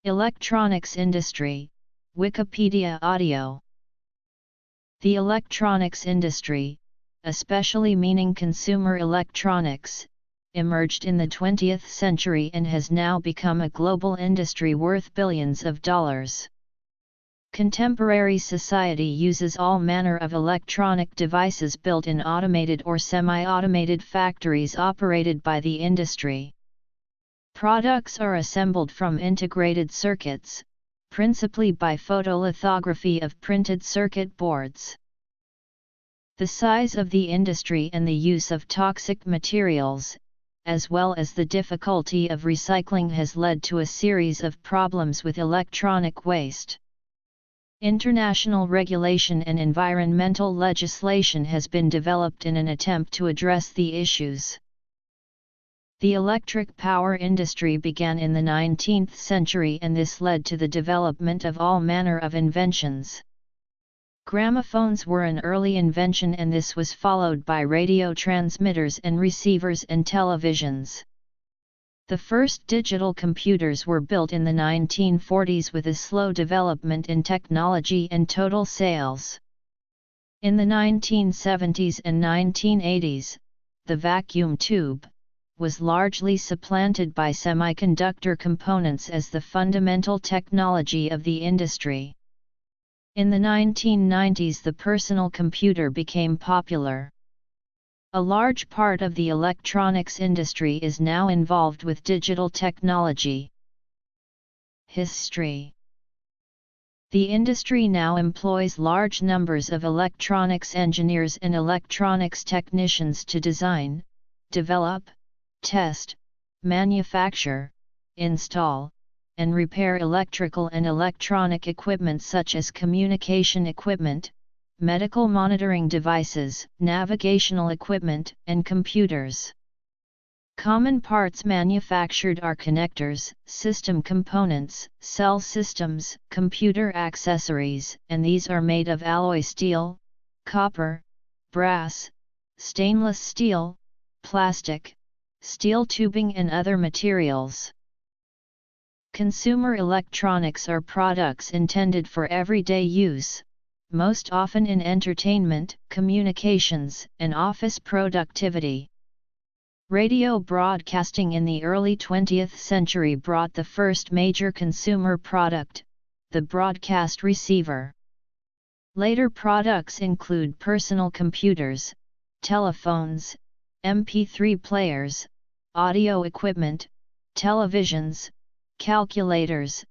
Electronics industry, Wikipedia audio. The electronics industry, especially meaning consumer electronics, emerged in the 20th century and has now become a global industry worth billions of dollars. Contemporary society uses all manner of electronic devices built in automated or semi-automated factories operated by the industry. Products are assembled from integrated circuits, principally by photolithography of printed circuit boards. The size of the industry and the use of toxic materials, as well as the difficulty of recycling, has led to a series of problems with electronic waste. International regulation and environmental legislation has been developed in an attempt to address the issues. The electric power industry began in the 19th century, and this led to the development of all manner of inventions. Gramophones were an early invention, and this was followed by radio transmitters and receivers and televisions. The first digital computers were built in the 1940s with a slow development in technology and total sales. In the 1970s and 1980s, the vacuum tube was largely supplanted by semiconductor components as the fundamental technology of the industry. In the 1990s, the personal computer became popular. A large part of the electronics industry is now involved with digital technology. History. The industry now employs large numbers of electronics engineers and electronics technicians to design, develop, test, manufacture, install, and repair electrical and electronic equipment such as communication equipment, medical monitoring devices, navigational equipment, and computers. Common parts manufactured are connectors, system components, cell systems, computer accessories, and these are made of alloy steel, copper, brass, stainless steel, plastic, steel tubing, and other materials. Consumer electronics are products intended for everyday use, most often in entertainment, communications, and office productivity. Radio broadcasting in the early 20th century brought the first major consumer product, the broadcast receiver. Later products include personal computers, telephones, MP3 players, audio equipment, televisions, calculators,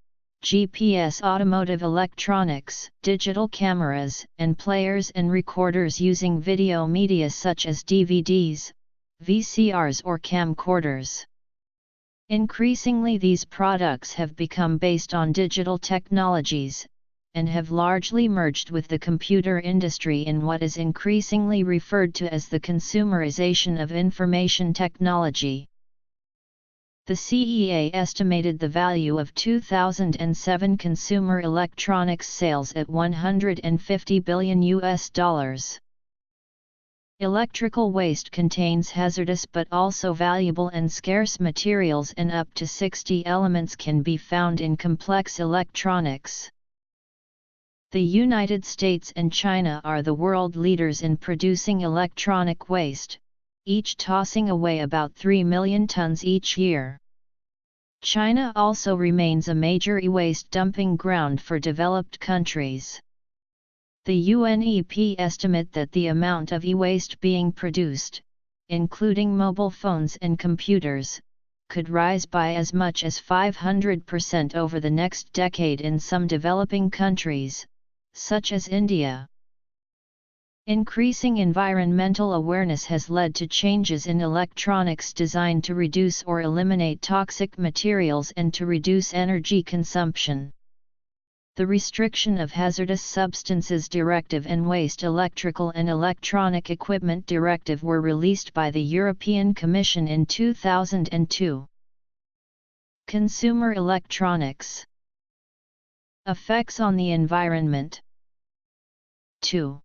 GPS, automotive electronics, digital cameras, and players and recorders using video media such as DVDs, VCRs, or camcorders. Increasingly, these products have become based on digital technologies, and have largely merged with the computer industry in what is increasingly referred to as the consumerization of information technology. The CEA estimated the value of 2007 consumer electronics sales at $150 billion. Electrical waste contains hazardous but also valuable and scarce materials, and up to 60 elements can be found in complex electronics. The United States and China are the world leaders in producing electronic waste, each tossing away about 3 million tons each year. China also remains a major e-waste dumping ground for developed countries. The UNEP estimate that the amount of e-waste being produced, including mobile phones and computers, could rise by as much as 500% over the next decade in some developing countries, such as India. Increasing environmental awareness has led to changes in electronics designed to reduce or eliminate toxic materials and to reduce energy consumption. The Restriction of Hazardous Substances Directive and Waste Electrical and Electronic Equipment Directive were released by the European Commission in 2002. Consumer electronics. Effects on the environment. 2.